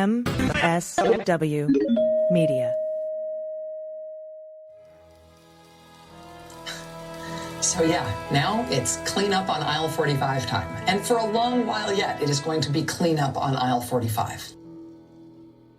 MSW Media. So yeah, now it's clean up on aisle 45 time. And for a long while yet, it is going to be clean up on aisle 45.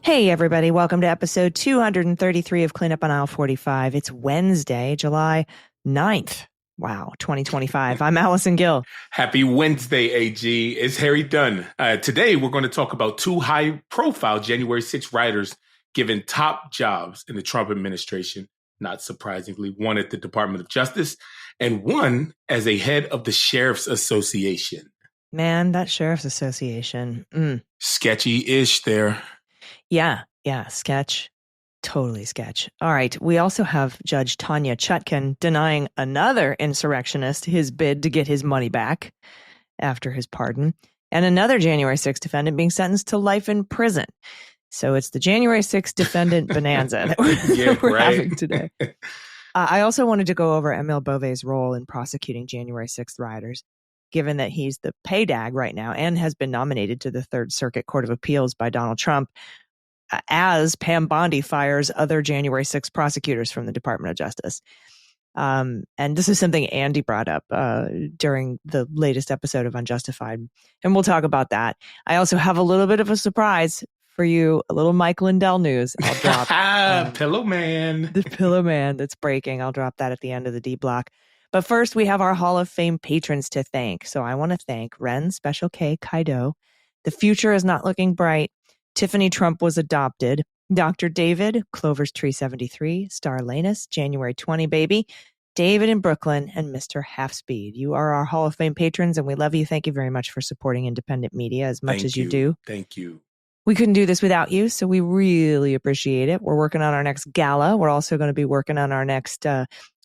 Hey, everybody. Welcome to episode 233 of Clean Up on Aisle 45. It's Wednesday, July 9th. Wow, 2025. I'm Allison Gill. Happy Wednesday, AG. It's Harry Dunn. Today, we're going to talk about two high-profile January 6 rioters given top jobs in the Trump administration. Not surprisingly, one at the Department of Justice and one as a head of the Sheriff's Association. Man, that Sheriff's Association. Sketchy-ish there. Yeah, sketch. Totally sketch. All right. We also have Judge Tanya Chutkan denying another insurrectionist his bid to get his money back after his pardon, and another January 6 defendant being sentenced to life in prison. So it's the January 6 defendant bonanza that we're having today. I also wanted to go over Emil Bove's role in prosecuting January 6th rioters, given that he's the PADAG right now and has been nominated to the Third Circuit Court of Appeals by Donald Trump, as Pam Bondi fires other January 6 prosecutors from the Department of Justice. And this is something Andy brought up during the latest episode of Unjustified, and we'll talk about that. I also have a little bit of a surprise for you, a little Mike Lindell news I'll drop. Pillow Man. The Pillow Man that's breaking. I'll drop that at the end of the D block. But first, we have our Hall of Fame patrons to thank. So I want to thank Ren, Special K, Kaido. The future is not looking bright. Tiffany Trump was adopted. Dr. David, Clover's Tree 73, Star Lanus, January 20 baby, David in Brooklyn, and Mr. Half Speed. You are our Hall of Fame patrons, and we love you. Thank you very much for supporting independent media as much as you do. Thank you. We couldn't do this without you, so we really appreciate it. We're working on our next gala. We're also going to be working on our next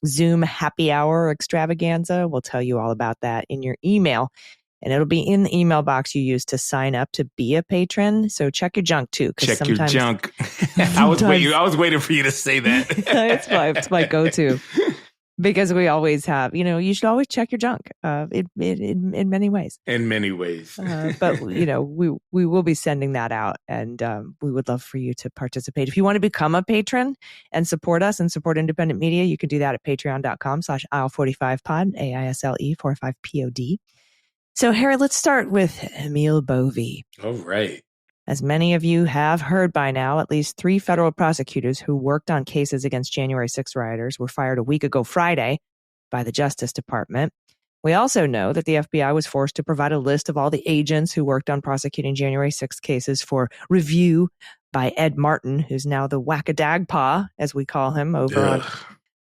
Zoom happy hour extravaganza. We'll tell you all about that in your email. And it'll be in the email box you use to sign up to be a patron. So check your junk too. Check your junk. I was waiting for you to say that. It's my go-to. Because we always have, you should always check your junk in many ways. In many ways. But, we will be sending that out, and we would love for you to participate. If you want to become a patron and support us and support independent media, you can do that at patreon.com/aisle45pod, AISLE45POD. So, Harry, let's start with Emil Bove. All right. As many of you have heard by now, at least 3 federal prosecutors who worked on cases against January 6 rioters were fired a week ago Friday by the Justice Department. We also know that the FBI was forced to provide a list of all the agents who worked on prosecuting January 6 cases for review by Ed Martin, who's now the whack-a-dag-paw, as we call him, over on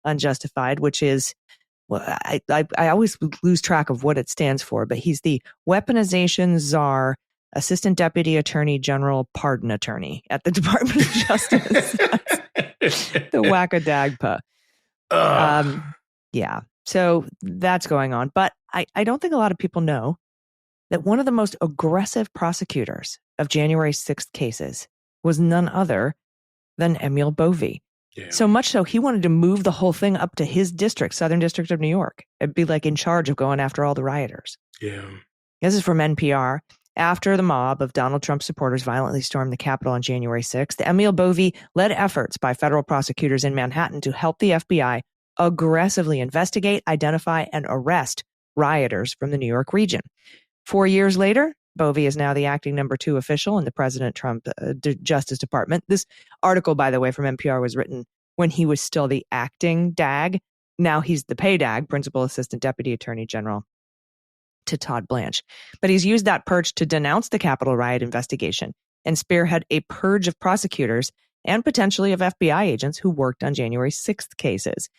Unjustified, which is, well, I always lose track of what it stands for, but he's the Weaponization Czar, Assistant Deputy Attorney General Pardon Attorney at the Department of Justice. The whack-a-dag-paw. Yeah, so that's going on. But I don't think a lot of people know that one of the most aggressive prosecutors of January 6th cases was none other than Emil Bove. Yeah. So much so, he wanted to move the whole thing up to his district, Southern District of New York, and be like in charge of going after all the rioters. Yeah. This is from NPR. After the mob of Donald Trump supporters violently stormed the Capitol on January 6th, Emil Bove led efforts by federal prosecutors in Manhattan to help the FBI aggressively investigate, identify, and arrest rioters from the New York region. 4 years later, Bove is now the acting number 2 official in the President Trump Justice Department. This article, by the way, from NPR was written when he was still the acting DAG. Now he's the PADAG, Principal Assistant Deputy Attorney General to Todd Blanche. But he's used that purge to denounce the Capitol riot investigation and spearhead a purge of prosecutors and potentially of FBI agents who worked on January 6th cases.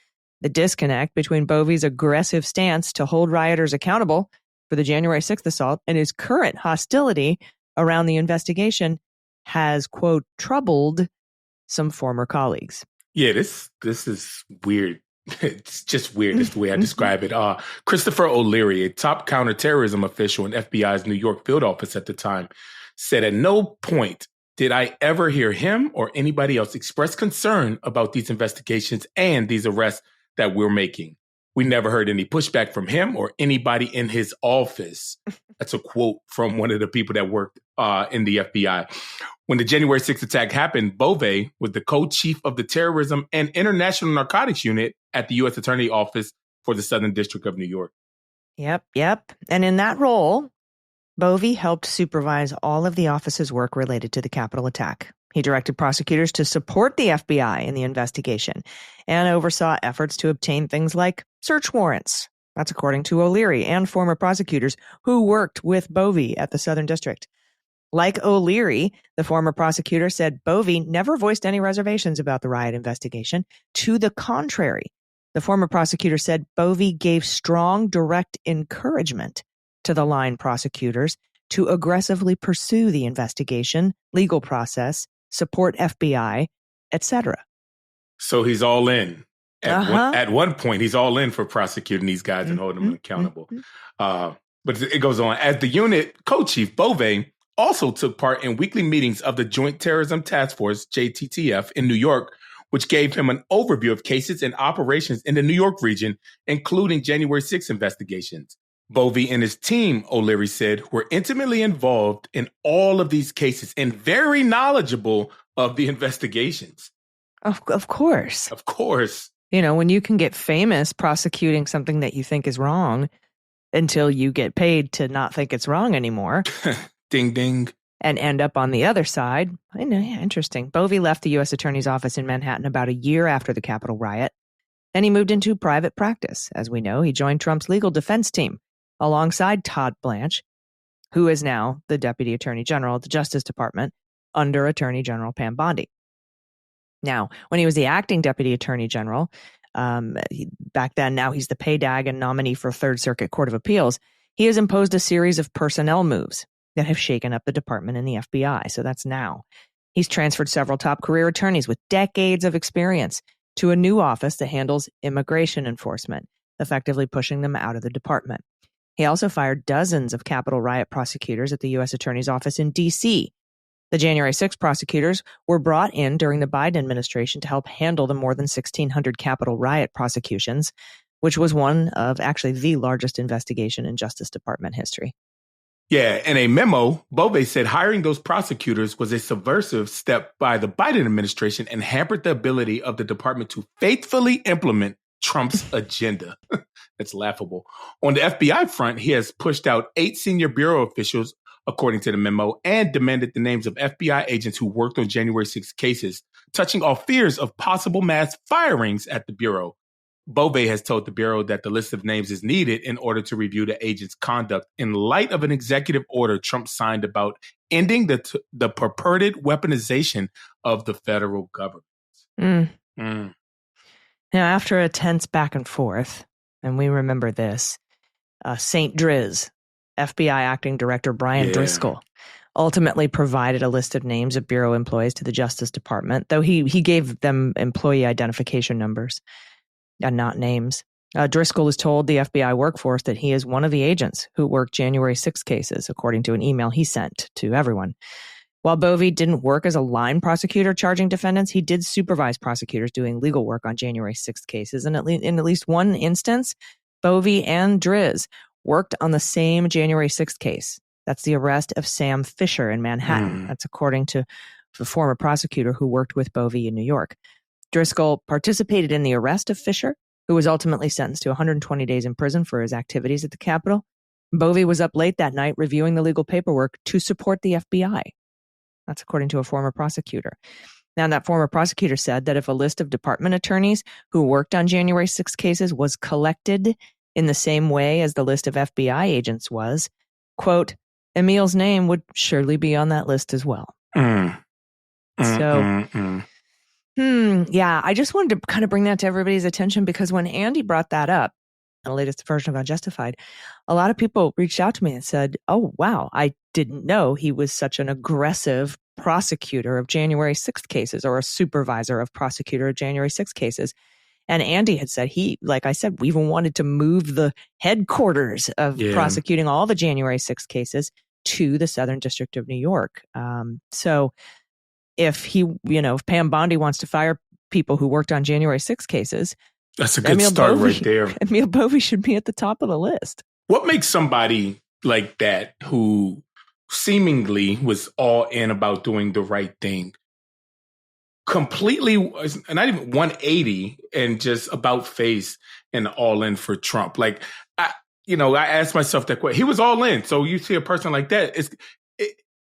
The disconnect between Bove's aggressive stance to hold rioters accountable for the January 6th assault and his current hostility around the investigation has, quote, troubled some former colleagues. Yeah, this is weird. It's just weird. That's the way I describe it. Christopher O'Leary, a top counterterrorism official in FBI's New York field office at the time, said at no point did I ever hear him or anybody else express concern about these investigations and these arrests that we're making. We never heard any pushback from him or anybody in his office. That's a quote from one of the people that worked in the FBI. When the January 6th attack happened, Bove was the co-chief of the Terrorism and International Narcotics Unit at the U.S. Attorney Office for the Southern District of New York. Yep. And in that role, Bove helped supervise all of the office's work related to the Capitol attack. He directed prosecutors to support the FBI in the investigation and oversaw efforts to obtain things like search warrants. That's according to O'Leary and former prosecutors who worked with Bove at the Southern District. Like O'Leary, the former prosecutor said Bove never voiced any reservations about the riot investigation. To the contrary, the former prosecutor said Bove gave strong, direct encouragement to the line prosecutors to aggressively pursue the investigation, legal process, support FBI, etc. So he's all in. At one point, he's all in for prosecuting these guys and holding them accountable. But it goes on. As the unit co-chief, Bove also took part in weekly meetings of the Joint Terrorism Task Force, JTTF, in New York, which gave him an overview of cases and operations in the New York region, including January 6 investigations. Bove and his team, O'Leary said, were intimately involved in all of these cases and very knowledgeable of the investigations. Of course. Of course. You know, when you can get famous prosecuting something that you think is wrong until you get paid to not think it's wrong anymore. Ding, ding. And end up on the other side. I know, yeah, interesting. Bove left the U.S. Attorney's Office in Manhattan about a year after the Capitol riot. Then he moved into private practice. As we know, he joined Trump's legal defense team alongside Todd Blanche, who is now the Deputy Attorney General at the Justice Department under Attorney General Pam Bondi. Now, when he was the acting Deputy Attorney General, back then, now he's the PADAG and nominee for Third Circuit Court of Appeals, he has imposed a series of personnel moves that have shaken up the department and the FBI. So that's now. He's transferred several top career attorneys with decades of experience to a new office that handles immigration enforcement, effectively pushing them out of the department. He also fired dozens of Capitol riot prosecutors at the U.S. Attorney's Office in D.C. The January 6 prosecutors were brought in during the Biden administration to help handle the more than 1,600 Capitol riot prosecutions, which was one of actually the largest investigation in Justice Department history. Yeah, in a memo, Bove said hiring those prosecutors was a subversive step by the Biden administration and hampered the ability of the department to faithfully implement Trump's agenda. That's laughable. On the FBI front, he has pushed out 8 senior bureau officials, according to the memo, and demanded the names of FBI agents who worked on January 6 cases, touching all fears of possible mass firings at the Bureau. Bove has told the Bureau that the list of names is needed in order to review the agent's conduct in light of an executive order Trump signed about ending the purported weaponization of the federal government. Now, after a tense back and forth, and we remember this, St. Driz, FBI Acting Director Brian Driscoll, ultimately provided a list of names of Bureau employees to the Justice Department, though he gave them employee identification numbers and not names. Driscoll has told the FBI workforce that he is one of the agents who worked January 6 cases, according to an email he sent to everyone. While Bove didn't work as a line prosecutor charging defendants, he did supervise prosecutors doing legal work on January 6 cases. And in at least one instance, Bove and Driz worked on the same January 6 case. That's the arrest of Sam Fisher in Manhattan. That's according to the former prosecutor who worked with Bove in New York. Driscoll participated in the arrest of Fisher, who was ultimately sentenced to 120 days in prison for his activities at the Capitol. Bove was up late that night reviewing the legal paperwork to support the FBI. That's according to a former prosecutor. Now, that former prosecutor said that if a list of department attorneys who worked on January 6 cases was collected in the same way as the list of FBI agents was, quote, Emil's name would surely be on that list as well. Yeah, I just wanted to kind of bring that to everybody's attention because when Andy brought that up, the latest version of Unjustified, a lot of people reached out to me and said, oh, wow, I didn't know he was such an aggressive prosecutor of January 6th cases or a supervisor of prosecutor of January 6th cases. And Andy had said like I said, we even wanted to move the headquarters of prosecuting all the January 6th cases to the Southern District of New York. So if if Pam Bondi wants to fire people who worked on January 6th cases, That's a good start right there. Emil Bove should be at the top of the list. What makes somebody like that, who seemingly was all in about doing the right thing, completely, not even 180 and just about face and all in for Trump? Like, I asked myself that question. He was all in. So you see a person like that,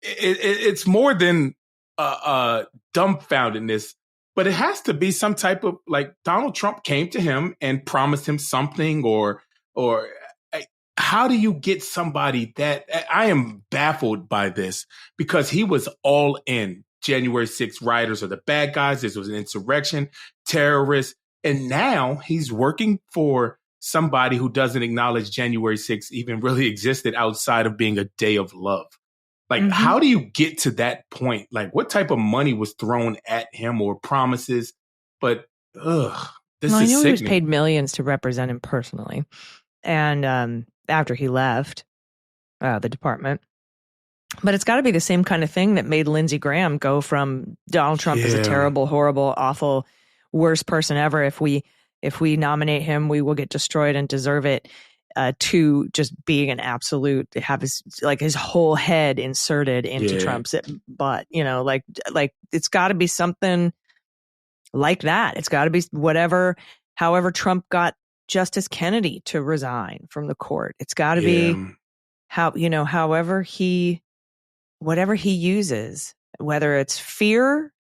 it's more than dumbfoundedness, but it has to be some type of, like, Donald Trump came to him and promised him something, or how do you get somebody that? I am baffled by this, because he was all in. January 6th rioters are the bad guys. This was an insurrection, terrorists. And now he's working for somebody who doesn't acknowledge January 6th even really existed outside of being a day of love. Like, how do you get to that point? Like, what type of money was thrown at him, or promises? But, this is I knew sickening. he was paid millions to represent him personally. And after he left the department. But it's got to be the same kind of thing that made Lindsey Graham go from Donald Trump as a terrible, horrible, awful, worst person ever. If we nominate him, we will get destroyed and deserve it. To just being an absolute, have his whole head inserted into Trump's butt. Like it's got to be something like that. It's got to be however Trump got Justice Kennedy to resign from the court. It's got to be whatever he uses, whether it's fear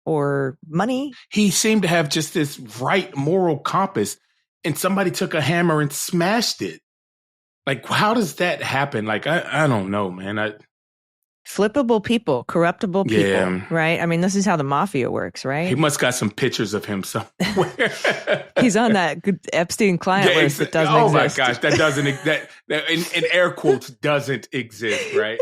or money. He seemed to have just this right moral compass, and somebody took a hammer and smashed it. Like, how does that happen? Like, I don't know, man. Flippable people, corruptible people, right? I mean, this is how the mafia works, right? He must got some pictures of him somewhere. He's on that Epstein client list that doesn't exist. Oh my gosh, that doesn't, that in air quotes, doesn't exist, right?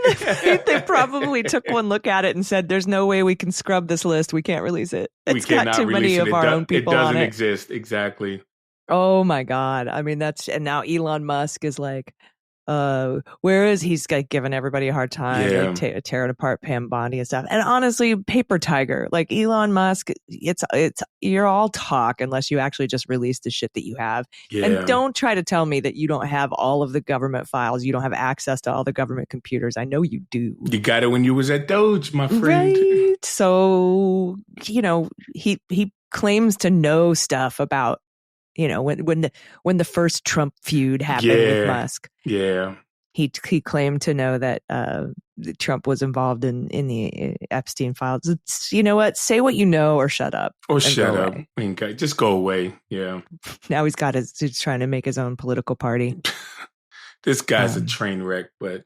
They probably took one look at it and said, "There's no way we can scrub this list. We can't release it. It's got too many of our own people on it. It doesn't exist, exactly." Oh my God. I mean, and now Elon Musk is like, where is he's like giving everybody a hard time, like tearing apart Pam Bondi and stuff. And honestly, paper tiger, like Elon Musk, it's you're all talk unless you actually just release the shit that you have. And don't try to tell me that you don't have all of the government files. You don't have access to all the government computers. I know you do. You got it when you was at Doge, my friend. Right. So, he claims to know stuff about, when the first Trump feud happened with Musk. Yeah. He claimed to know that Trump was involved in the Epstein files. It's, you know what? Say what you know, or shut up. Or shut up. Okay, just go away. Yeah. Now he's trying to make his own political party. This guy's a train wreck, but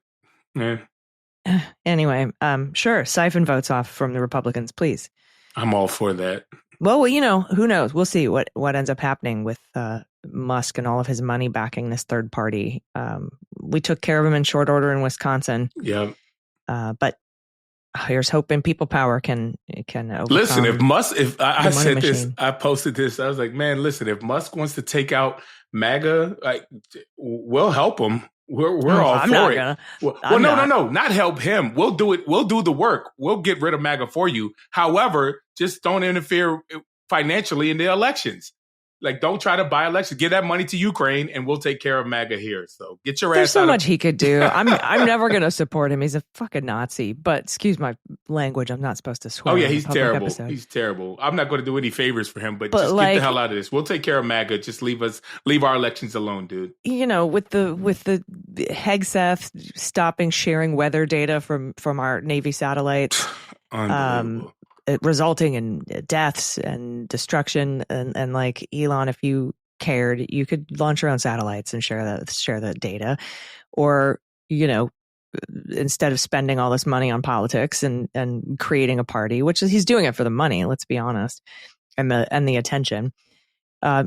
anyway, sure. Siphon votes off from the Republicans, please. I'm all for that. Well, who knows? We'll see what ends up happening with Musk and all of his money backing this third party. We took care of him in short order in Wisconsin. Yeah. But here's hoping people power can overcome. Listen, if I said this, I posted this. I was like, man, listen, if Musk wants to take out MAGA, we'll help him. We're all for it. No, not help him. We'll do it. We'll do the work. We'll get rid of MAGA for you. However, just don't interfere financially in the elections. Like, don't try to buy elections. Give that money to Ukraine, and we'll take care of MAGA here. So get your ass out. There's so much he could do. I'm never going to support him. He's a fucking Nazi. But excuse my language. I'm not supposed to swear. Oh yeah, he's terrible. He's terrible. I'm not going to do any favors for him. But just get the hell out of this. We'll take care of MAGA. Just leave our elections alone, dude. With the Hegseth stopping sharing weather data from our Navy satellites. Unbelievable. Resulting in deaths and destruction, and like, Elon, if you cared, you could launch your own satellites and share that data, or instead of spending all this money on politics and creating a party, which he's doing it for the money, let's be honest, and the attention.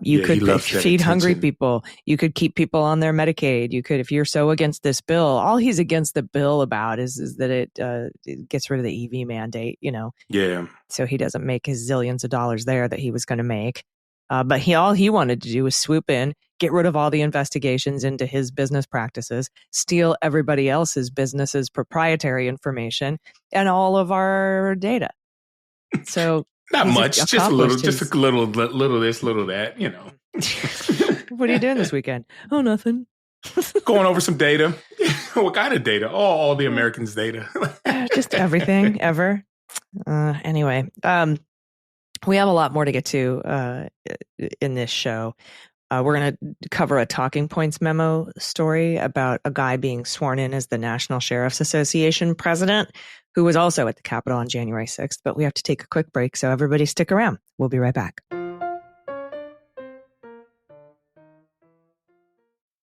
You could feed hungry people. You could keep people on their Medicaid. You could, if you're so against this bill, all he's against the bill about is that it gets rid of the EV mandate, Yeah. So he doesn't make his zillions of dollars there that he was going to make. But all he wanted to do was swoop in, get rid of all the investigations into his business practices, steal everybody else's business's proprietary information and all of our data. So not much, just a little this, little that, What are you doing this weekend? Oh, nothing. Going over some data. What kind of data? All the Americans' data. Just everything, ever. Anyway, we have a lot more to get to in this show. We're going to cover a talking points memo story about a guy being sworn in as the National Sheriff's Association president, who was also at the Capitol on January 6th. But we have to take a quick break, so everybody stick around. We'll be right back.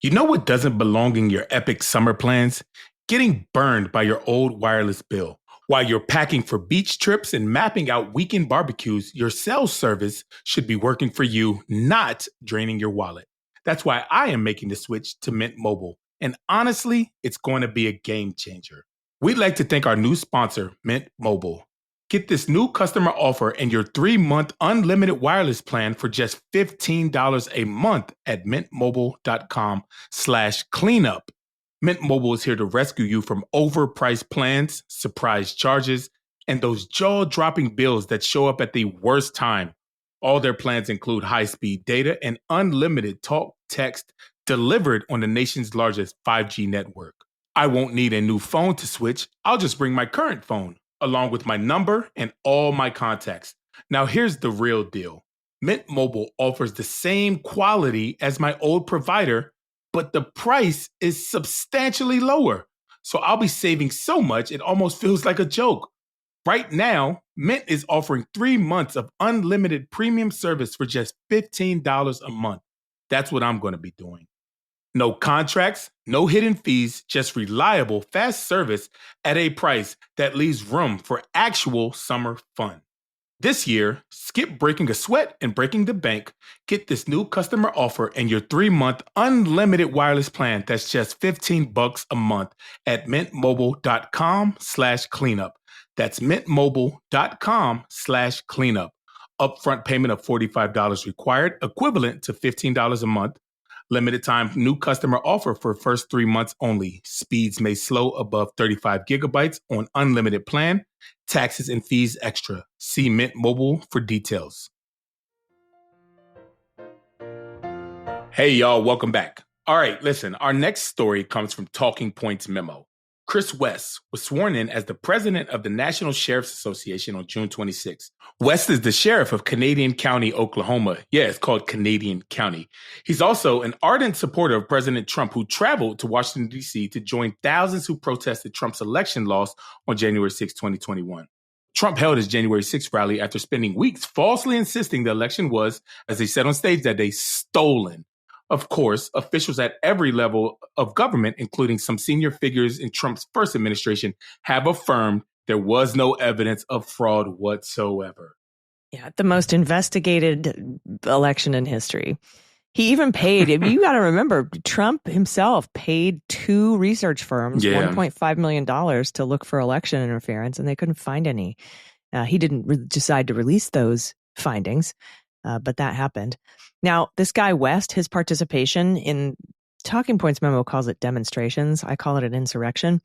You know what doesn't belong in your epic summer plans? Getting burned by your old wireless bill. While you're packing for beach trips and mapping out weekend barbecues, your cell service should be working for you, not draining your wallet. That's why I am making the switch to Mint Mobile. And honestly, it's going to be a game changer. We'd like to thank our new sponsor, Mint Mobile. Get this new customer offer and your 3-month unlimited wireless plan for just $15 a month at mintmobile.com/cleanup. Mint Mobile is here to rescue you from overpriced plans, surprise charges, and those jaw-dropping bills that show up at the worst time. All their plans include high-speed data and unlimited talk, text delivered on the nation's largest 5G network. I won't need a new phone to switch. I'll just bring my current phone, along with my number and all my contacts. Now here's the real deal. Mint Mobile offers the same quality as my old provider, but the price is substantially lower. So I'll be saving so much it almost feels like a joke. Right now, Mint is offering 3 months of unlimited premium service for just $15 a month. That's what I'm going to be doing. No contracts, no hidden fees, just reliable, fast service at a price that leaves room for actual summer fun. This year, skip breaking a sweat and breaking the bank. Get this new customer offer and your 3-month unlimited wireless plan that's just $15 a month at mintmobile.com/cleanup. That's mintmobile.com/cleanup. Upfront payment of $45 required, equivalent to $15 a month. Limited time new customer offer for first 3 months only. Speeds may slow above 35 gigabytes on unlimited plan. Taxes and fees extra. See Mint Mobile for details. Hey, y'all, welcome back. All right, listen, our next story comes from Talking Points Memo. Chris West was sworn in as the president of the National Sheriff's Association on June 26. West is the sheriff of Canadian County, Oklahoma. Yeah, it's called Canadian County. He's also an ardent supporter of President Trump, who traveled to Washington, D.C. to join thousands who protested Trump's election loss on January 6, 2021. Trump held his January 6th rally after spending weeks falsely insisting the election was, as he said on stage that day, stolen. Of course, officials at every level of government, including some senior figures in Trump's first administration, have affirmed there was no evidence of fraud whatsoever. Yeah, the most investigated election in history. He even paid, you got to remember, Trump himself paid 2 research firms $1.5 million to look for election interference, and they couldn't find any. He didn't decide to release those findings, but that happened. Now, this guy West, his participation in Talking Points memo calls it demonstrations. I call it an insurrection.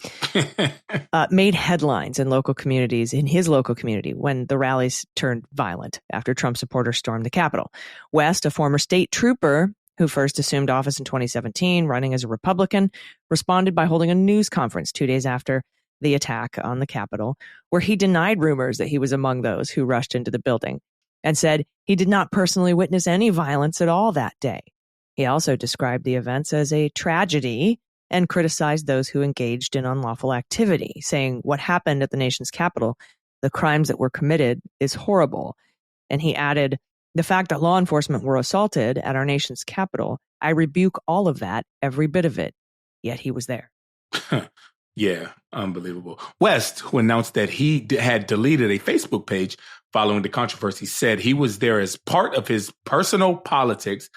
Made headlines in local communities, in his local community, when the rallies turned violent after Trump supporters stormed the Capitol. West, a former state trooper who first assumed office in 2017, running as a Republican, responded by holding a news conference 2 days after the attack on the Capitol, where he denied rumors that he was among those who rushed into the building and said he did not personally witness any violence at all that day. He also described the events as a tragedy and criticized those who engaged in unlawful activity, saying what happened at the nation's capital, the crimes that were committed, is horrible. And he added, the fact that law enforcement were assaulted at our nation's capital, I rebuke all of that, every bit of it. Yet he was there. Yeah, unbelievable. West, who announced that he had deleted a Facebook page following the controversy, said he was there as part of his personal politics,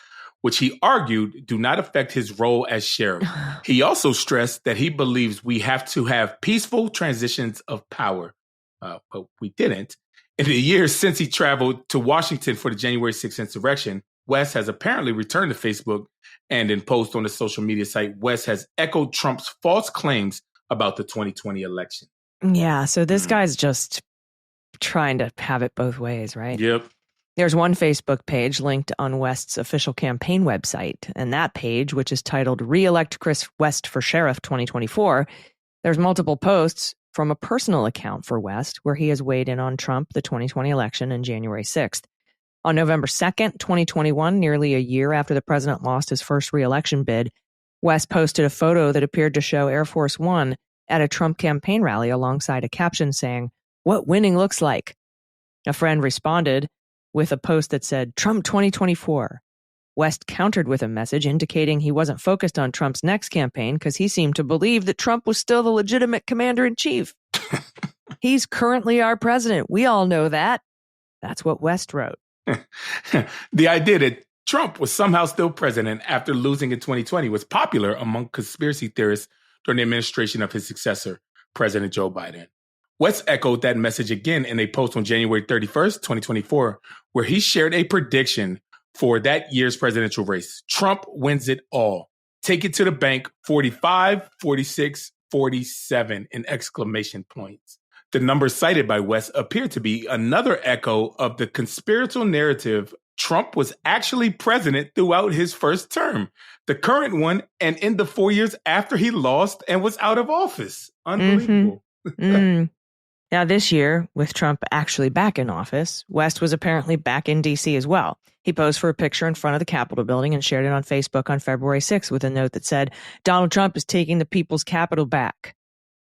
which he argued do not affect his role as sheriff. He also stressed that he believes we have to have peaceful transitions of power. But we didn't. In the years since he traveled to Washington for the January 6th insurrection, West has apparently returned to Facebook, and in posts on the social media site, West has echoed Trump's false claims about the 2020 election. Yeah, so this guy's just trying to have it both ways, right? Yep. There's one Facebook page linked on West's official campaign website, and that page, which is titled Re-elect Chris West for Sheriff 2024, there's multiple posts from a personal account for West where he has weighed in on Trump, the 2020 election, and January 6th. On November 2nd, 2021, nearly a year after the president lost his first re-election bid, West posted a photo that appeared to show Air Force One at a Trump campaign rally alongside a caption saying, "What winning looks like." A friend responded with a post that said, "Trump 2024. West countered with a message indicating he wasn't focused on Trump's next campaign because he seemed to believe that Trump was still the legitimate commander-in-chief. He's currently our president. We all know that. That's what West wrote. The idea that Trump was somehow still president after losing in 2020 was popular among conspiracy theorists during the administration of his successor, President Joe Biden. West echoed that message again in a post on January 31st, 2024, where he shared a prediction for that year's presidential race. Trump wins it all. Take it to the bank, 45, 46, 47 in exclamation points. The numbers cited by West appear to be another echo of the conspiratorial narrative Trump was actually president throughout his first term, the current one, and in the 4 years after he lost and was out of office. Unbelievable. Now, this year, with Trump actually back in office, West was apparently back in D.C. as well. He posed for a picture in front of the Capitol building and shared it on Facebook on February 6th with a note that said, "Donald Trump is taking the people's Capitol back."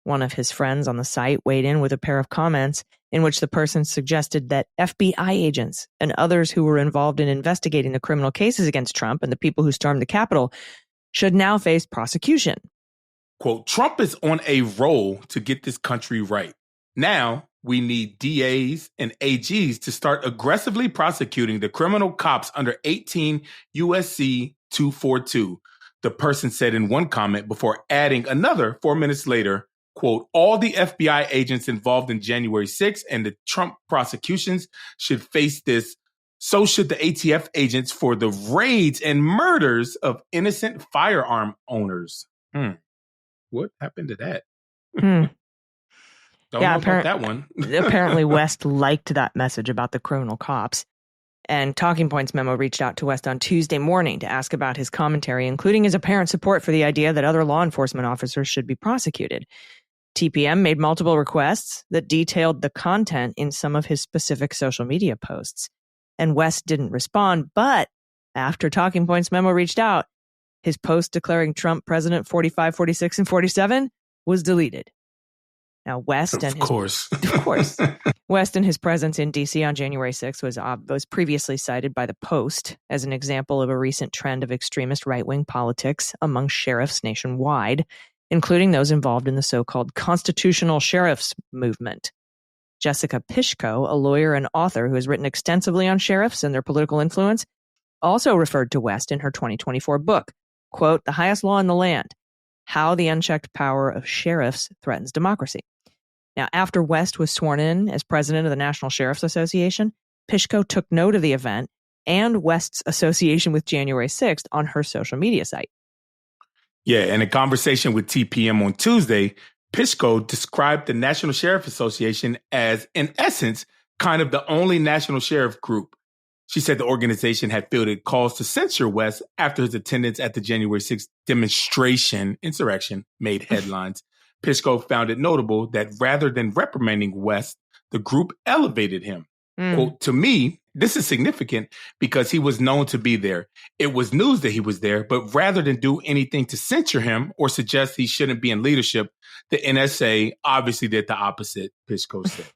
One of his friends on the site weighed in with a pair of comments in which the person suggested that FBI agents and others who were involved in investigating the criminal cases against Trump and the people who stormed the Capitol should now face prosecution. Quote, "Trump is on a roll to get this country right. Now we need DAs and AGs to start aggressively prosecuting the criminal cops under 18 USC 242, the person said in one comment before adding another 4 minutes later, quote, "All the FBI agents involved in January 6th and the Trump prosecutions should face this. So should the ATF agents for the raids and murders of innocent firearm owners." What happened to that? Don't know about that one. Apparently, West liked that message about the criminal cops. And Talking Points memo reached out to West on Tuesday morning to ask about his commentary, including his apparent support for the idea that other law enforcement officers should be prosecuted. TPM made multiple requests that detailed the content in some of his specific social media posts. And West didn't respond, but after Talking Points memo reached out, his post declaring Trump president 45, 46, and 47 was deleted. Now, West and West and his presence in D.C. on January 6th was previously cited by the Post as an example of a recent trend of extremist right-wing politics among sheriffs nationwide, including those involved in the so-called constitutional sheriffs movement. Jessica Pishko, a lawyer and author who has written extensively on sheriffs and their political influence, also referred to West in her 2024 book, quote, "The Highest Law in the Land: How the Unchecked Power of Sheriffs Threatens Democracy." Now, after West was sworn in as president of the National Sheriff's Association, Pishko took note of the event and West's association with January 6th on her social media site. Yeah, in a conversation with TPM on Tuesday, Pishko described the National Sheriff Association as, in essence, kind of the only national sheriff group. She said the organization had fielded calls to censure West after his attendance at the January 6th insurrection made headlines. Pishko found it notable that rather than reprimanding West, the group elevated him. Quote, "To me, this is significant because he was known to be there. It was news that he was there, but rather than do anything to censure him or suggest he shouldn't be in leadership, the NSA obviously did the opposite," Pishko said.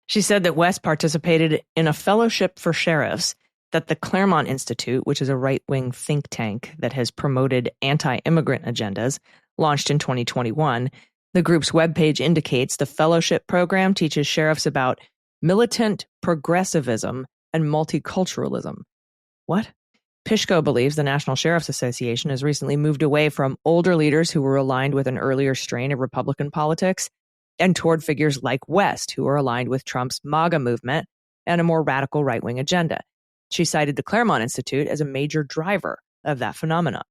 She said that West participated in a fellowship for sheriffs that the Claremont Institute, which is a right-wing think tank that has promoted anti-immigrant agendas, launched in 2021. The group's webpage indicates the fellowship program teaches sheriffs about militant progressivism and multiculturalism. What? Pishko believes the National Sheriff's Association has recently moved away from older leaders who were aligned with an earlier strain of Republican politics and toward figures like West, who are aligned with Trump's MAGA movement and a more radical right-wing agenda. She cited the Claremont Institute as a major driver of that phenomenon.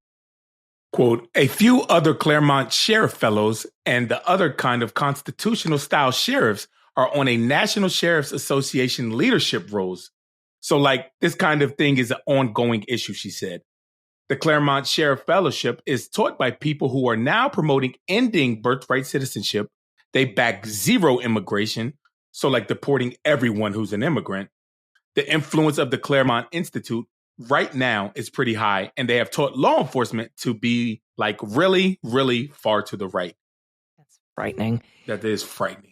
Quote, "A few other Claremont Sheriff Fellows and the other kind of constitutional-style sheriffs are on a National Sheriff's Association leadership roles. So, like, this kind of thing is an ongoing issue, she said. The Claremont Sheriff Fellowship is taught by people who are now promoting ending birthright citizenship. They back zero immigration, so like deporting everyone who's an immigrant. The influence of the Claremont Institute right now is pretty high, and they have taught law enforcement to be like really, really far to the right. That's frightening. That is frightening.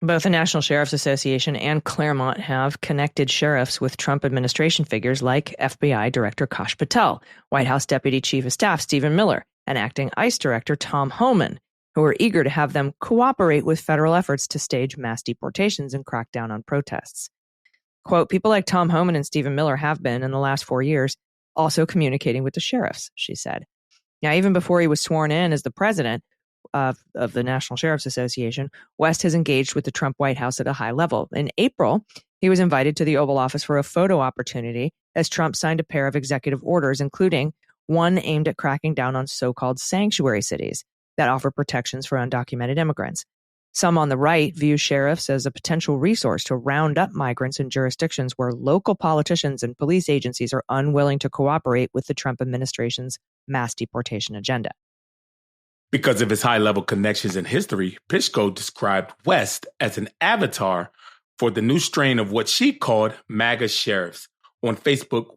Both the National Sheriff's Association and Claremont have connected sheriffs with Trump administration figures like FBI Director Kash Patel, White House Deputy Chief of Staff Stephen Miller, and Acting ICE Director Tom Homan, who are eager to have them cooperate with federal efforts to stage mass deportations and crack down on protests. Quote, people like Tom Homan and Stephen Miller have been, in the last 4 years, also communicating with the sheriffs, she said. Now, even before he was sworn in as the president of the National Sheriff's Association, West has engaged with the Trump White House at a high level. In April, he was invited to the Oval Office for a photo opportunity as Trump signed a pair of executive orders, including one aimed at cracking down on so-called sanctuary cities that offer protections for undocumented immigrants. Some on the right view sheriffs as a potential resource to round up migrants in jurisdictions where local politicians and police agencies are unwilling to cooperate with the Trump administration's mass deportation agenda. Because of his high-level connections in history, Pishko described West as an avatar for the new strain of what she called MAGA sheriffs. On Facebook,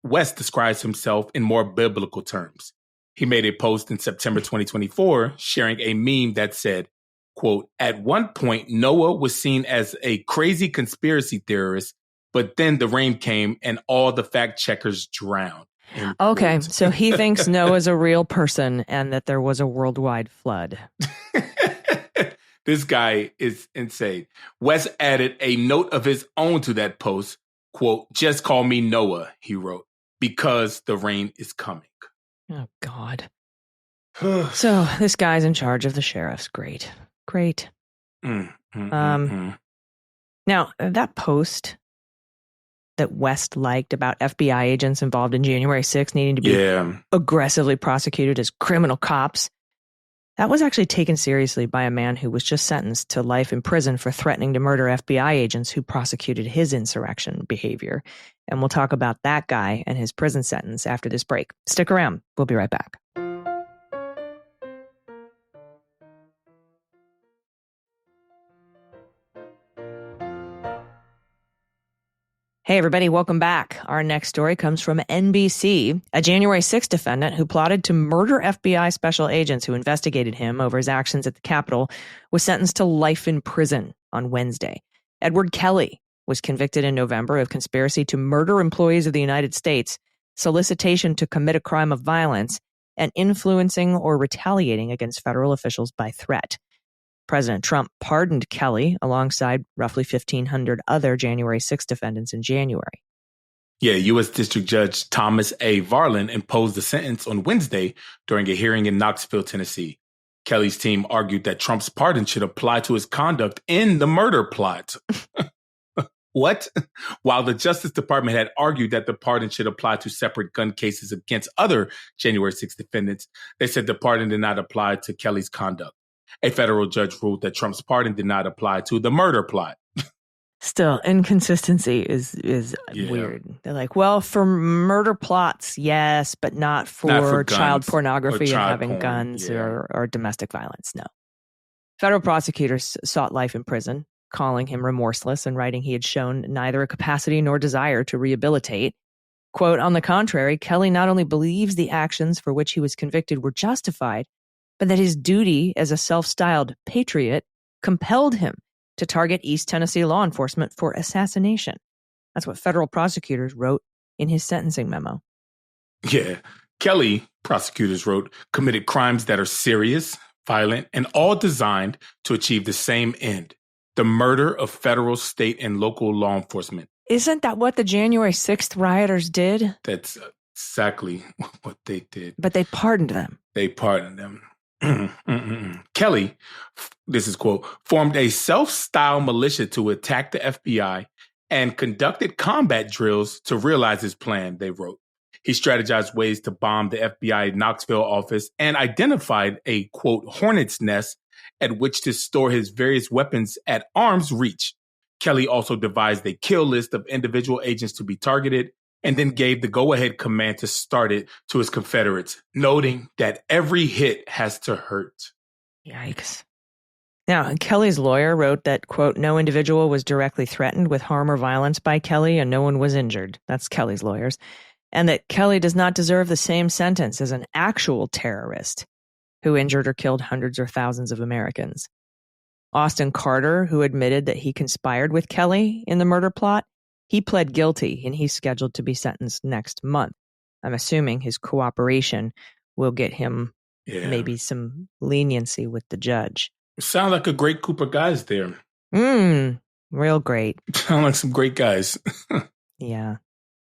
West describes himself in more biblical terms. He made a post in September 2024 sharing a meme that said, quote, at one point, Noah was seen as a crazy conspiracy theorist, but then the rain came and all the fact checkers drowned. Okay, so he thinks Noah's a real person and that there was a worldwide flood. This guy is insane. West added a note of his own to that post, quote, just call me Noah, he wrote, because the rain is coming. Oh, God. So this guy's in charge of the sheriffs. Great. Now, that post that West liked about FBI agents involved in January 6th needing to be aggressively prosecuted as criminal cops, that was actually taken seriously by a man who was just sentenced to life in prison for threatening to murder FBI agents who prosecuted his insurrection behavior. And we'll talk about that guy and his prison sentence after this break. Stick around. We'll be right back. Hey, everybody, welcome back. Our next story comes from NBC. A January 6th defendant who plotted to murder FBI special agents who investigated him over his actions at the Capitol was sentenced to life in prison on Wednesday. Edward Kelly was convicted in November of conspiracy to murder employees of the United States, solicitation to commit a crime of violence, and influencing or retaliating against federal officials by threat. President Trump pardoned Kelly alongside roughly 1,500 other January 6 defendants in January. Yeah, U.S. District Judge Thomas A. Varlin imposed the sentence on Wednesday during a hearing in Knoxville, Tennessee. Kelly's team argued that Trump's pardon should apply to his conduct in the murder plot. What? While the Justice Department had argued that the pardon should apply to separate gun cases against other January 6 defendants, they said the pardon did not apply to Kelly's conduct. A federal judge ruled that Trump's pardon did not apply to the murder plot. Still, inconsistency is weird. They're like, well, for murder plots, yes, but not for child pornography and having guns or domestic violence. No. Federal prosecutors sought life in prison, calling him remorseless and writing he had shown neither a capacity nor desire to rehabilitate. Quote, on the contrary, Kelly not only believes the actions for which he was convicted were justified, but that his duty as a self-styled patriot compelled him to target East Tennessee law enforcement for assassination. That's what federal prosecutors wrote in his sentencing memo. Yeah. Kelly, prosecutors wrote, committed crimes that are serious, violent, and all designed to achieve the same end, the murder of federal, state, and local law enforcement. Isn't that what the January 6th rioters did? That's exactly what they did. But they pardoned them. Kelly, this is quote, formed a self-styled militia to attack the FBI and conducted combat drills to realize his plan, they wrote. He strategized ways to bomb the FBI Knoxville office and identified a, quote, hornet's nest at which to store his various weapons at arm's reach. Kelly also devised a kill list of individual agents to be targeted and then gave the go-ahead command to start it to his Confederates, noting that every hit has to hurt. Yikes. Now, Kelly's lawyer wrote that, quote, no individual was directly threatened with harm or violence by Kelly and no one was injured. That's Kelly's lawyers. And that Kelly does not deserve the same sentence as an actual terrorist who injured or killed hundreds or thousands of Americans. Austin Carter, who admitted that he conspired with Kelly in the murder plot, he pled guilty and he's scheduled to be sentenced next month. I'm assuming his cooperation will get him maybe some leniency with the judge. Sound like a great group of guys there. Real great. Sound like some great guys. Yeah.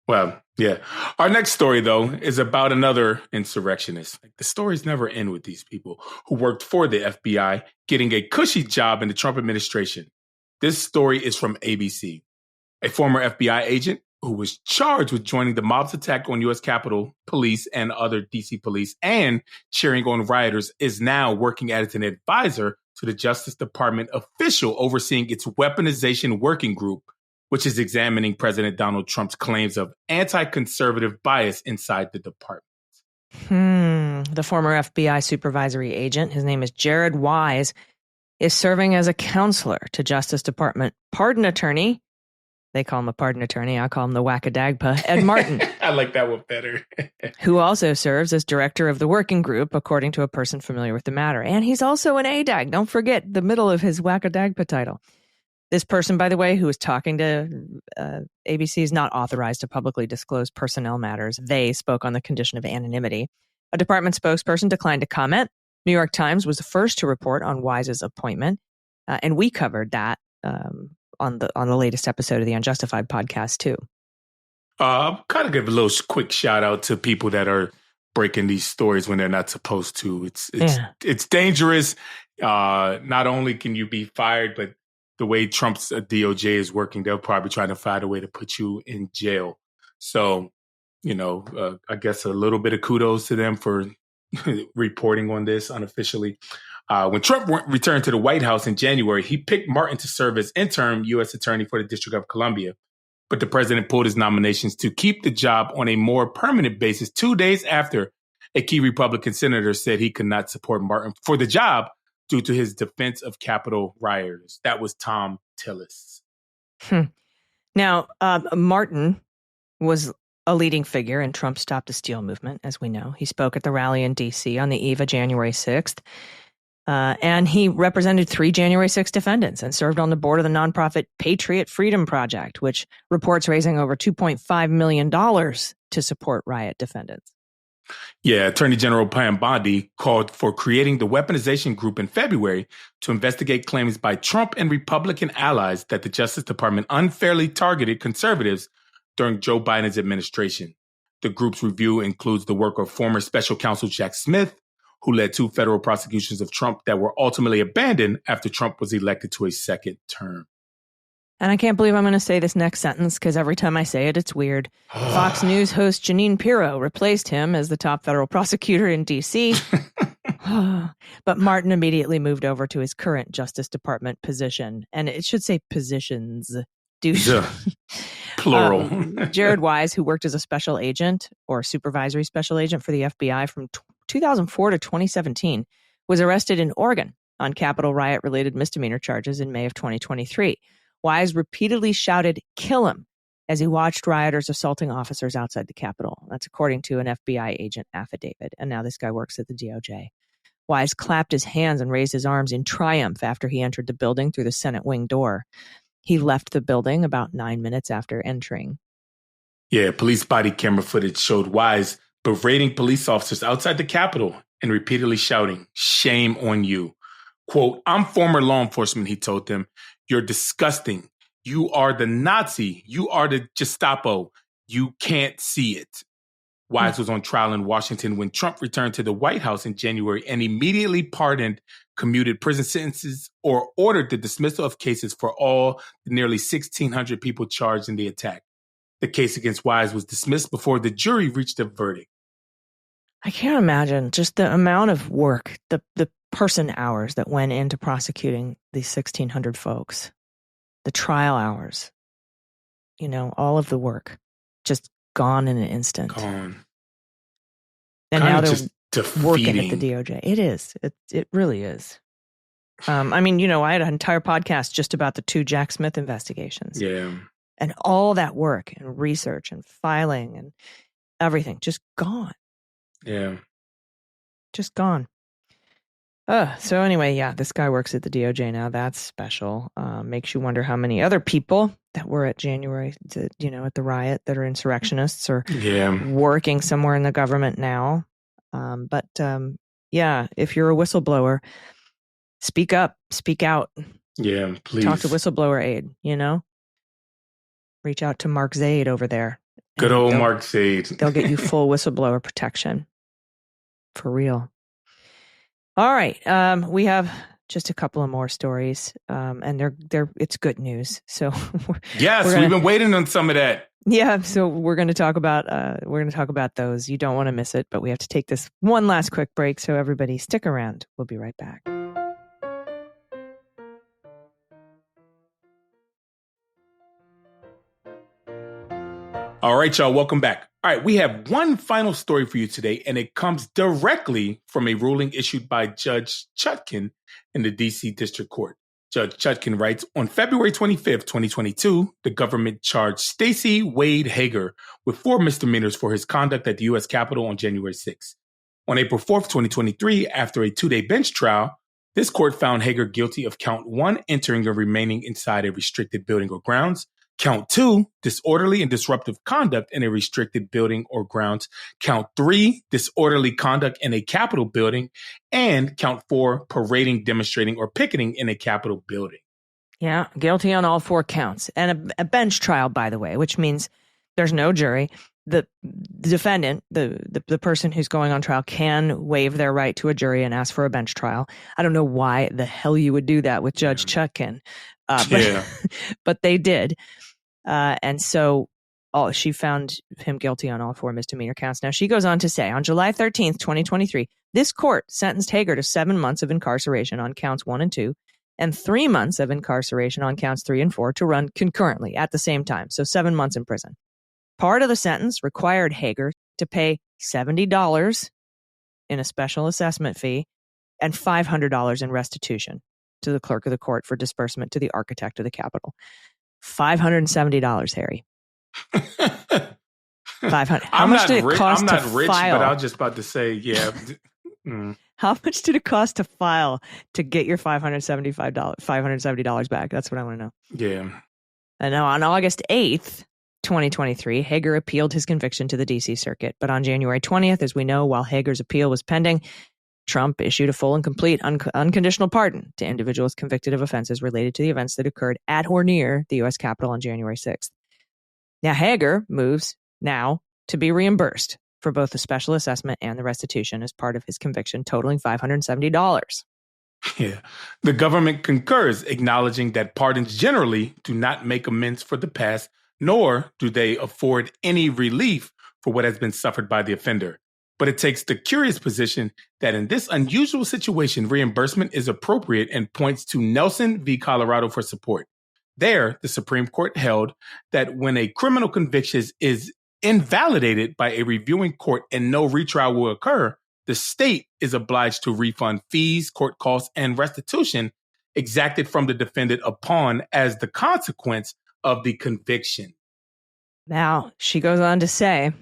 Well, yeah. Our next story, though, is about another insurrectionist. The stories never end with these people who worked for the FBI getting a cushy job in the Trump administration. This story is from ABC. A former FBI agent who was charged with joining the mob's attack on U.S. Capitol Police and other D.C. police and cheering on rioters is now working as an advisor to the Justice Department official overseeing its weaponization working group, which is examining President Donald Trump's claims of anti-conservative bias inside the department. The former FBI supervisory agent, his name is Jared Wise, is serving as a counselor to Justice Department pardon attorney. They call him a pardon attorney. I call him the wackadagpa, Ed Martin. I like that one better. Who also serves as director of the working group, according to a person familiar with the matter. And he's also an ADAG. Don't forget the middle of his wackadagpa title. This person, by the way, who was talking to ABC is not authorized to publicly disclose personnel matters. They spoke on the condition of anonymity. A department spokesperson declined to comment. New York Times was the first to report on Wise's appointment. And we covered that on the latest episode of the Unjustified podcast, too. I'll kind of give a little quick shout out to people that are breaking these stories when they're not supposed to. It's dangerous. Not only can you be fired, but the way Trump's DOJ is working, they'll probably try to find a way to put you in jail. So, I guess a little bit of kudos to them for reporting on this unofficially. When Trump returned to the White House in January, he picked Martin to serve as interim U.S. attorney for the District of Columbia. But the president pulled his nominations to keep the job on a more permanent basis 2 days after a key Republican senator said he could not support Martin for the job due to his defense of Capitol rioters. That was Tom Tillis. Now, Martin was a leading figure in Trump's Stop the Steal movement, as we know. He spoke at the rally in D.C. on the eve of January 6th. And he represented 3 January 6 defendants and served on the board of the nonprofit Patriot Freedom Project, which reports raising over $2.5 million to support riot defendants. Yeah, Attorney General Pam Bondi called for creating the weaponization group in February to investigate claims by Trump and Republican allies that the Justice Department unfairly targeted conservatives during Joe Biden's administration. The group's review includes the work of former special counsel Jack Smith, who led 2 federal prosecutions of Trump that were ultimately abandoned after Trump was elected to a second term. And I can't believe I'm going to say this next sentence because every time I say it, it's weird. Fox News host Jeanine Pirro replaced him as the top federal prosecutor in D.C. But Martin immediately moved over to his current Justice Department position. And it should say positions. Plural. Jared Wise, who worked as a special agent or supervisory special agent for the FBI from 2004 to 2017, was arrested in Oregon on Capitol riot-related misdemeanor charges in May of 2023. Wise repeatedly shouted, "Kill him," as he watched rioters assaulting officers outside the Capitol. That's according to an FBI agent affidavit. And now this guy works at the DOJ. Wise clapped his hands and raised his arms in triumph after he entered the building through the Senate wing door. He left the building about 9 minutes after entering. Yeah, police body camera footage showed Wise berating police officers outside the Capitol and repeatedly shouting, "Shame on you." Quote, "I'm former law enforcement," he told them. "You're disgusting. You are the Nazi. You are the Gestapo. You can't see it." Wise was on trial in Washington when Trump returned to the White House in January and immediately pardoned, commuted prison sentences, or ordered the dismissal of cases for all the nearly 1,600 people charged in the attack. The case against Wise was dismissed before the jury reached a verdict. I can't imagine just the amount of work, the person hours that went into prosecuting these 1,600 folks. the trial hours, all of the work just gone in an instant. Gone. And Kind now of they're just working at the defeating. DOJ. It is. It really is. I had an entire podcast just about the 2 Jack Smith investigations. Yeah. And all that work and research and filing and everything just gone. Yeah. Just gone. So anyway, yeah, this guy works at the DOJ now. That's special. Makes you wonder how many other people that were at January, at the riot that are insurrectionists or working somewhere in the government now. But if you're a whistleblower, speak up, speak out. Yeah, please. Talk to Whistleblower Aid, Reach out to Mark Zaid over there. Good old Mark Zaid. They'll get you full whistleblower protection. For real. All right. We have just a couple of more stories. And it's good news. So we've been waiting on some of that. Yeah, so we're going to talk about those. You don't want to miss it, but we have to take this one last quick break. So everybody stick around. We'll be right back. All right, y'all, welcome back. All right, we have one final story for you today, and it comes directly from a ruling issued by Judge Chutkan in the D.C. District Court. Judge Chutkan writes, on February 25th, 2022, the government charged Stacey Wade Hager with 4 misdemeanors for his conduct at the U.S. Capitol on January 6th. On April 4th, 2023, after a 2-day bench trial, this court found Hager guilty of count 1, entering and remaining inside a restricted building or grounds, count 2, disorderly and disruptive conduct in a restricted building or grounds, count 3, disorderly conduct in a Capitol building, and count 4, parading, demonstrating, or picketing in a Capitol building. Yeah, guilty on all 4 counts. And a bench trial, by the way, which means there's no jury. The defendant, the person who's going on trial, can waive their right to a jury and ask for a bench trial. I don't know why the hell you would do that with Judge Chutkan, but they did. And so she found him guilty on all 4 misdemeanor counts. Now, she goes on to say, on July 13th, 2023, this court sentenced Hager to 7 months of incarceration on counts 1 and 2, and 3 months of incarceration on counts 3 and 4 to run concurrently at the same time. So 7 months in prison. Part of the sentence required Hager to pay $70 in a special assessment fee and $500 in restitution to the clerk of the court for disbursement to the architect of the Capitol. $570, Harry. $500. How much did it cost to file? I'm not rich, but I was just about to say, yeah. How much did it cost to file to get your $570 back? That's what I want to know. Yeah. And now on August 8th, 2023, Hager appealed his conviction to the D.C. Circuit. But on January 20th, as we know, while Hager's appeal was pending, Trump issued a full and complete unconditional pardon to individuals convicted of offenses related to the events that occurred at or near the U.S. Capitol on January 6th. Now, Hager moves now to be reimbursed for both the special assessment and the restitution as part of his conviction, totaling $570. Yeah. The government concurs, acknowledging that pardons generally do not make amends for the past, nor do they afford any relief for what has been suffered by the offender. But it takes the curious position that in this unusual situation, reimbursement is appropriate and points to Nelson v. Colorado for support. There, the Supreme Court held that when a criminal conviction is invalidated by a reviewing court and no retrial will occur, the state is obliged to refund fees, court costs, and restitution exacted from the defendant upon as the consequence of the conviction. Now, she goes on to say,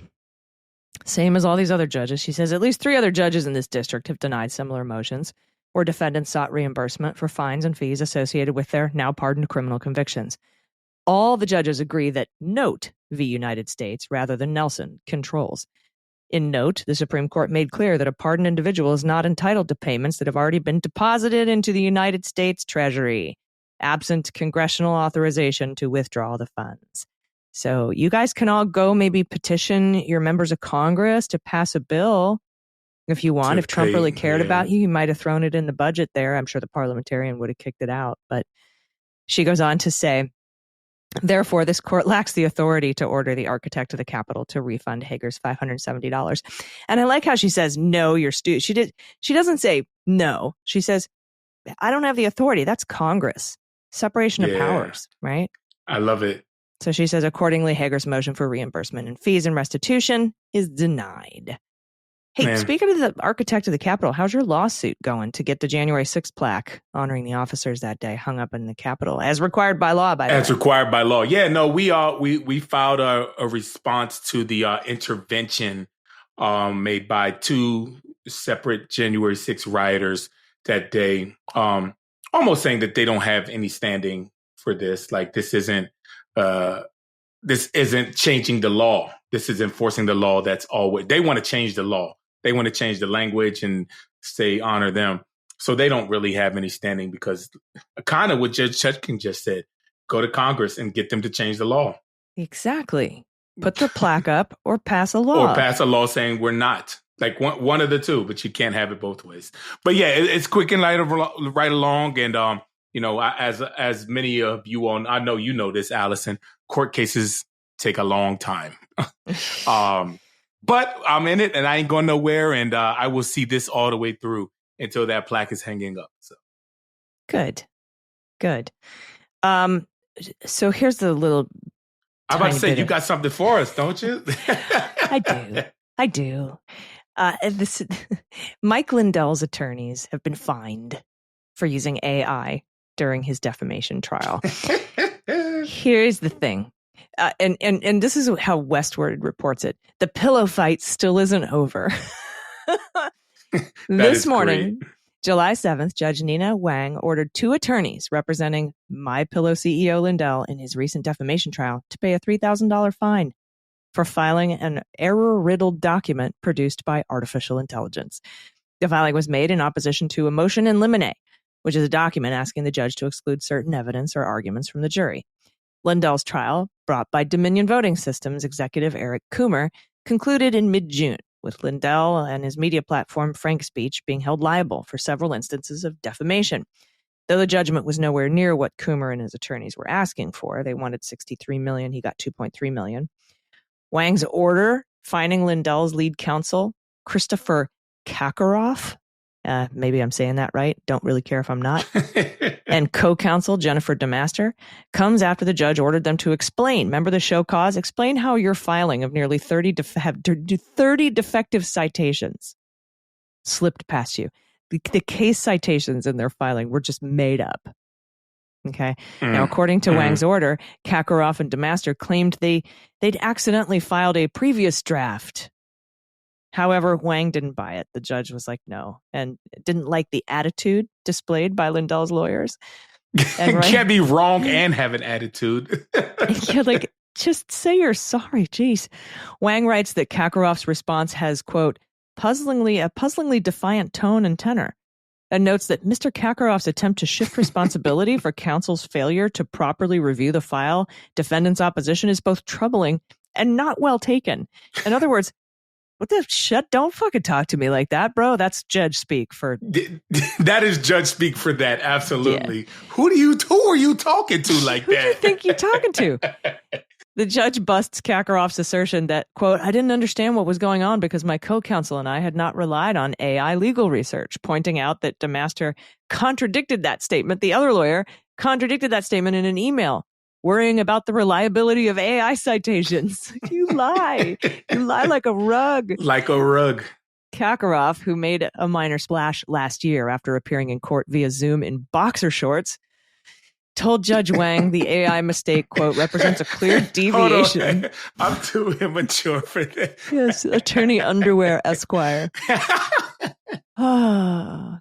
same as all these other judges, she says at least 3 other judges in this district have denied similar motions where defendants sought reimbursement for fines and fees associated with their now pardoned criminal convictions. All the judges agree that Note v. United States, rather than Nelson, controls. In Note, the Supreme Court made clear that a pardoned individual is not entitled to payments that have already been deposited into the United States Treasury, absent congressional authorization to withdraw the funds. So you guys can all go maybe petition your members of Congress to pass a bill if you want. If Trump really cared about you, he might have thrown it in the budget there. I'm sure the parliamentarian would have kicked it out. But she goes on to say, therefore, this court lacks the authority to order the architect of the Capitol to refund Hager's $570. And I like how she says, no, you're stupid. She doesn't say no. She says, I don't have the authority. That's Congress. Separation of powers, right? I love it. So she says, accordingly, Hager's motion for reimbursement and fees and restitution is denied. Hey, speaking of the architect of the Capitol, how's your lawsuit going to get the January 6th plaque honoring the officers that day hung up in the Capitol, as required by law, by the way? As required by law. Yeah, no, we filed a response to the intervention made by two separate January 6th rioters that day, almost saying that they don't have any standing for this. Like, this isn't changing the law. This is enforcing the law. That's always, they want to change the law. They want to change the language and say honor them. So they don't really have any standing, because kind of what Judge Chutkan just said, go to Congress and get them to change the law. Exactly. Put the plaque up or pass a law. Or pass a law saying we're not. Like one of the two, but you can't have it both ways. But yeah, it's quick and light right along. And, as many of you on, I know you know this, Allison, court cases take a long time. But I'm in it and I ain't going nowhere. And I will see this all the way through until that plaque is hanging up. So Good. So here's the little. I'm about to say, you got something for us, don't you? I do. Mike Lindell's attorneys have been fined for using AI during his defamation trial. Here's the thing. And this is how Westward reports it. The pillow fight still isn't over. This morning, great. July 7th, Judge Nina Wang ordered two attorneys representing MyPillow CEO Lindell in his recent defamation trial to pay a $3,000 fine for filing an error-riddled document produced by artificial intelligence. The filing was made in opposition to a motion in limine, which is a document asking the judge to exclude certain evidence or arguments from the jury. Lindell's trial, brought by Dominion Voting Systems executive Eric Coomer, concluded in mid-June, with Lindell and his media platform Frank Speech being held liable for several instances of defamation. Though the judgment was nowhere near what Coomer and his attorneys were asking for, they wanted $63 million, he got $2.3 million. Wang's order fining Lindell's lead counsel, Christopher Kakarov, maybe I'm saying that right, don't really care if I'm not, and co-counsel Jennifer DeMaster, comes after the judge ordered them to explain, remember the show cause? Explain how your filing of nearly 30 defective citations slipped past you. The case citations in their filing were just made up. Okay. Now, according to Wang's order, Kakarov and DeMaster claimed they'd accidentally filed a previous draft. However, Wang didn't buy it. The judge was like, no, and didn't like the attitude displayed by Lindell's lawyers. And can't be wrong and have an attitude. Yeah, like, just say you're sorry. Jeez. Wang writes that Kakarov's response has, quote, a puzzlingly defiant tone and tenor, and notes that Mr. Kakarov's attempt to shift responsibility for counsel's failure to properly review the file, defendant's opposition, is both troubling and not well taken. In other words, what the shit? Don't fucking talk to me like that, bro. That's judge speak for. That is judge speak for that. Absolutely. Yeah. Who are you talking to like that? Who do you think you're talking to? The judge busts Kakarov's assertion that, quote, I didn't understand what was going on because my co-counsel and I had not relied on AI legal research, pointing out that DeMaster contradicted that statement. The other lawyer contradicted that statement in an email, worrying about the reliability of AI citations. You lie. You lie like a rug. Like a rug. Kakarov, who made a minor splash last year after appearing in court via Zoom in boxer shorts, told Judge Wang the AI mistake, quote, represents a clear deviation. I'm too immature for that. Yes, Attorney Underwear Esquire. The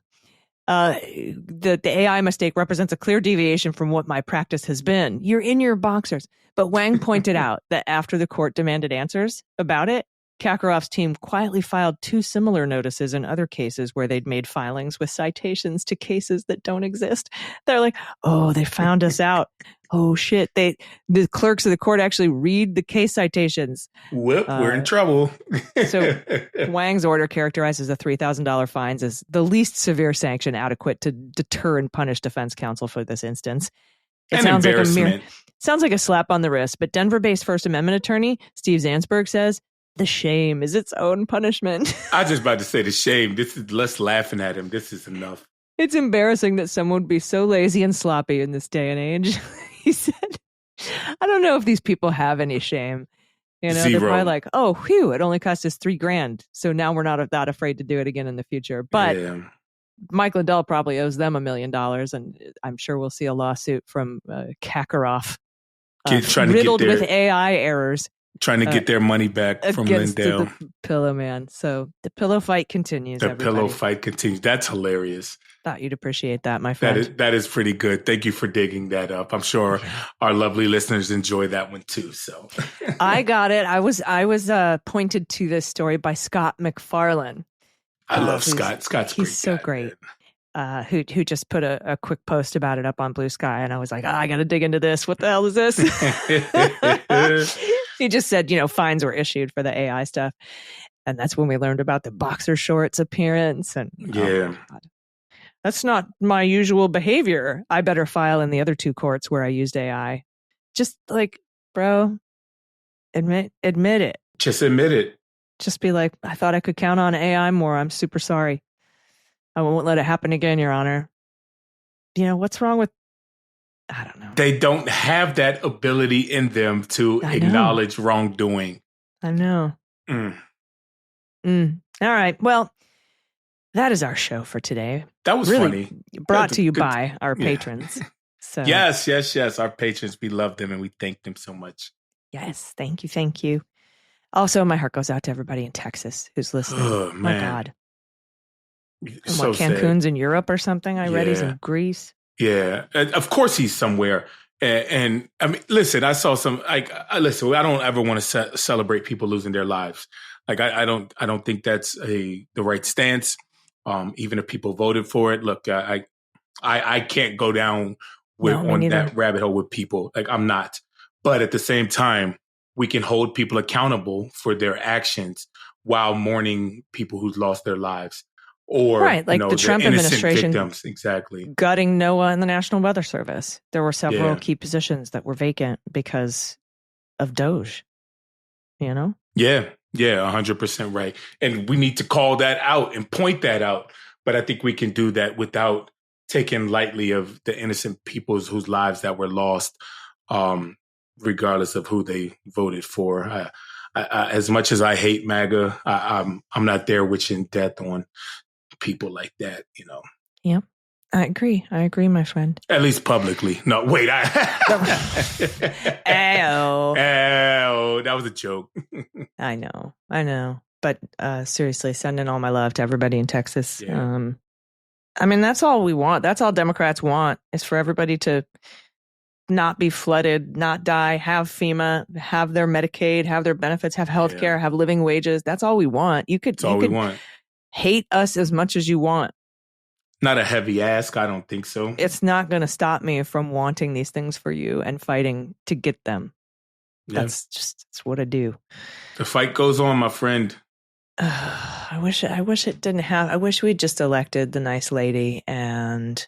AI mistake represents a clear deviation from what my practice has been. You're in your boxers. But Wang pointed out that after the court demanded answers about it, Kakarov's team quietly filed two similar notices in other cases where they'd made filings with citations to cases that don't exist. They're like, oh, they found us out. Oh, shit. The clerks of the court actually read the case citations. Whoop, we're in trouble. So Wang's order characterizes the $3,000 fines as the least severe sanction adequate to deter and punish defense counsel for this instance. It sounds like a slap on the wrist, but Denver-based First Amendment attorney Steve Zansberg says, the shame is its own punishment. I was just about to say the shame. This is less laughing at him. This is enough. It's embarrassing that someone would be so lazy and sloppy in this day and age. He said, I don't know if these people have any shame. You know, they're probably like, oh, whew, it only cost us $3,000. So now we're not that afraid to do it again in the future. But Mike Lindell probably owes them $1 million. And I'm sure we'll see a lawsuit from Kakarov riddled with AI errors. Trying to get their money back from Lindell. The pillow man. So the pillow fight continues. Pillow fight continues. That's hilarious. Thought you'd appreciate that, my friend. That is pretty good. Thank you for digging that up. I'm sure our lovely listeners enjoy that one too. So I got it. I was pointed to this story by Scott McFarlane. I love Scott. Scott's he's so great. Who just put a quick post about it up on Blue Sky, and I was like, I got to dig into this. What the hell is this? He just said, fines were issued for the AI stuff, and that's when we learned about the boxer shorts appearance. And oh my God. That's not my usual behavior. I better file in the other 2 courts where I used AI. Just like, bro, admit it. Just admit it. Just be like, I thought I could count on AI more. I'm super sorry. I won't let it happen again, Your Honor. What's wrong with, I don't know. They don't have that ability in them to acknowledge wrongdoing. I know. All right. Well, that is our show for today. That was really funny. Brought to you by our patrons. So yes. Our patrons, we love them and we thank them so much. Yes. Thank you. Also, my heart goes out to everybody in Texas who's listening. Oh, man. My God. So Cancun's sad. In Europe or something? I read he's in Greece. Yeah. Of course he's somewhere. And I mean, listen, I saw some, listen, I don't ever want to celebrate people losing their lives. Like, I don't think that's the right stance. Even if people voted for it, look, I can't go down on that rabbit hole with people. Like, I'm not. But at the same time, we can hold people accountable for their actions while mourning people who've lost their lives. Or, right, like the Trump administration victims. Exactly. Gutting NOAA and the National Weather Service. There were several key positions that were vacant because of Doge, Yeah, 100% right. And we need to call that out and point that out. But I think we can do that without taking lightly of the innocent people whose lives that were lost, regardless of who they voted for. I, as much as I hate MAGA, I'm not there wishing death on people like that, Yep. I agree, my friend. At least publicly. No, wait. Ayo. That was a joke. I know. But seriously, sending all my love to everybody in Texas. Yeah. I mean, that's all we want. That's all Democrats want, is for everybody to not be flooded, not die, have FEMA, have their Medicaid, have their benefits, have health care, have living wages. That's all we want. You could hate us as much as you want. Not a heavy ask. I don't think so. It's not going to stop me from wanting these things for you and fighting to get them. Yeah. That's what I do. The fight goes on, my friend. I wish it didn't have. I wish we'd just elected the nice lady and.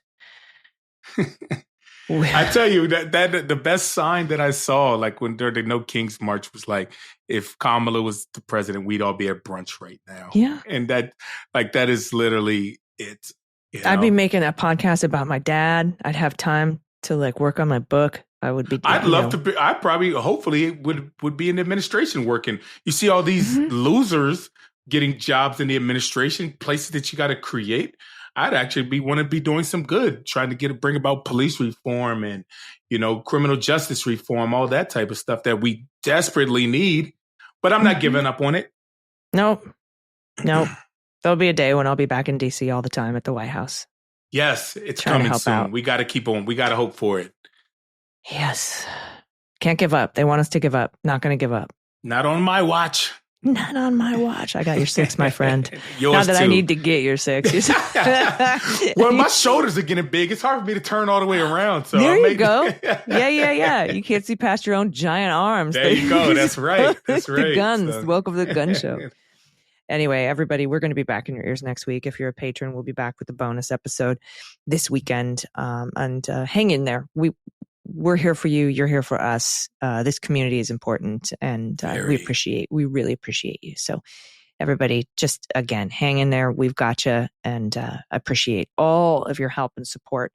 I tell you that the best sign that I saw, like when during the No Kings March, was like, if Kamala was the president, we'd all be at brunch right now. Yeah, and that is literally it. I'd be making a podcast about my dad. I'd have time to work on my book. I would be. I'd love to be. I probably, hopefully, would be in administration working. You see all these losers getting jobs in the administration, places that you got to create. I'd actually want to be doing some good, trying to bring about police reform and, criminal justice reform, all that type of stuff that we desperately need. But I'm not giving up on it. Nope. There'll be a day when I'll be back in D.C. all the time at the White House. Yes, it's coming soon. Out. We got to keep on. We got to hope for it. Yes. Can't give up. They want us to give up. Not going to give up. Not on my watch. Not on my watch. I got your 6, my friend. Yours Not that too. I need to get your 6. Well, my shoulders are getting big. It's hard for me to turn all the way around. So there you go. Yeah. You can't see past your own giant arms. There you go. That's right. The guns. So. Welcome to the gun show. Anyway, everybody, we're going to be back in your ears next week. If you're a patron, we'll be back with a bonus episode this weekend. And hang in there. We're here for you. You're here for us. This community is important, and we really appreciate you. So everybody, just again, hang in there. We've got you, and appreciate all of your help and support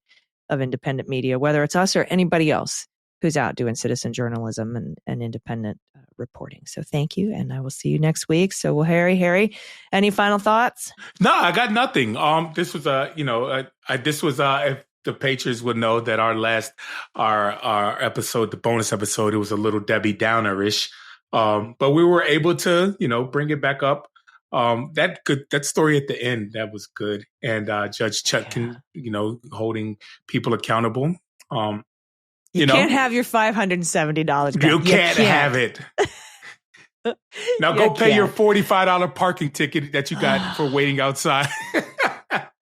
of independent media, whether it's us or anybody else who's out doing citizen journalism and independent reporting. So thank you, and I will see you next week. So, well, Harry, any final thoughts? No, I got nothing. This was if the Patriots would know that our episode, the bonus episode, it was a little Debbie Downer-ish. But we were able to, bring it back up. That story at the end, that was good. And Judge Chutkan, holding people accountable. You can't have your $570 back. You can't have it. Now go pay your $45 parking ticket that you got for waiting outside.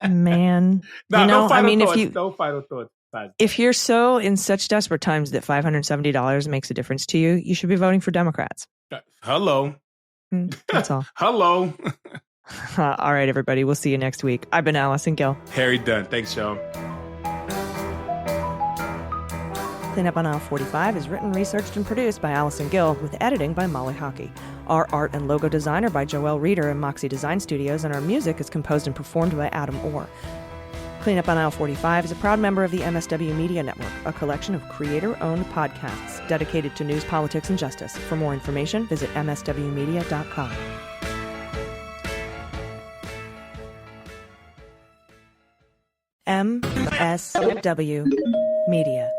Man. No final thoughts. If you're so in such desperate times that $570 makes a difference to you, you should be voting for Democrats. Hello. That's all. Hello. All right, everybody. We'll see you next week. I've been Allison Gill. Harry Dunn. Thanks, y'all. Cleanup on Aisle 45 is written, researched, and produced by Allison Gill, with editing by Molly Hockey. Our art and logo design are by Joelle Reeder and Moxie Design Studios, and our music is composed and performed by Adam Orr. Cleanup on Aisle 45 is a proud member of the MSW Media Network, a collection of creator-owned podcasts dedicated to news, politics, and justice. For more information, visit mswmedia.com. MSW Media.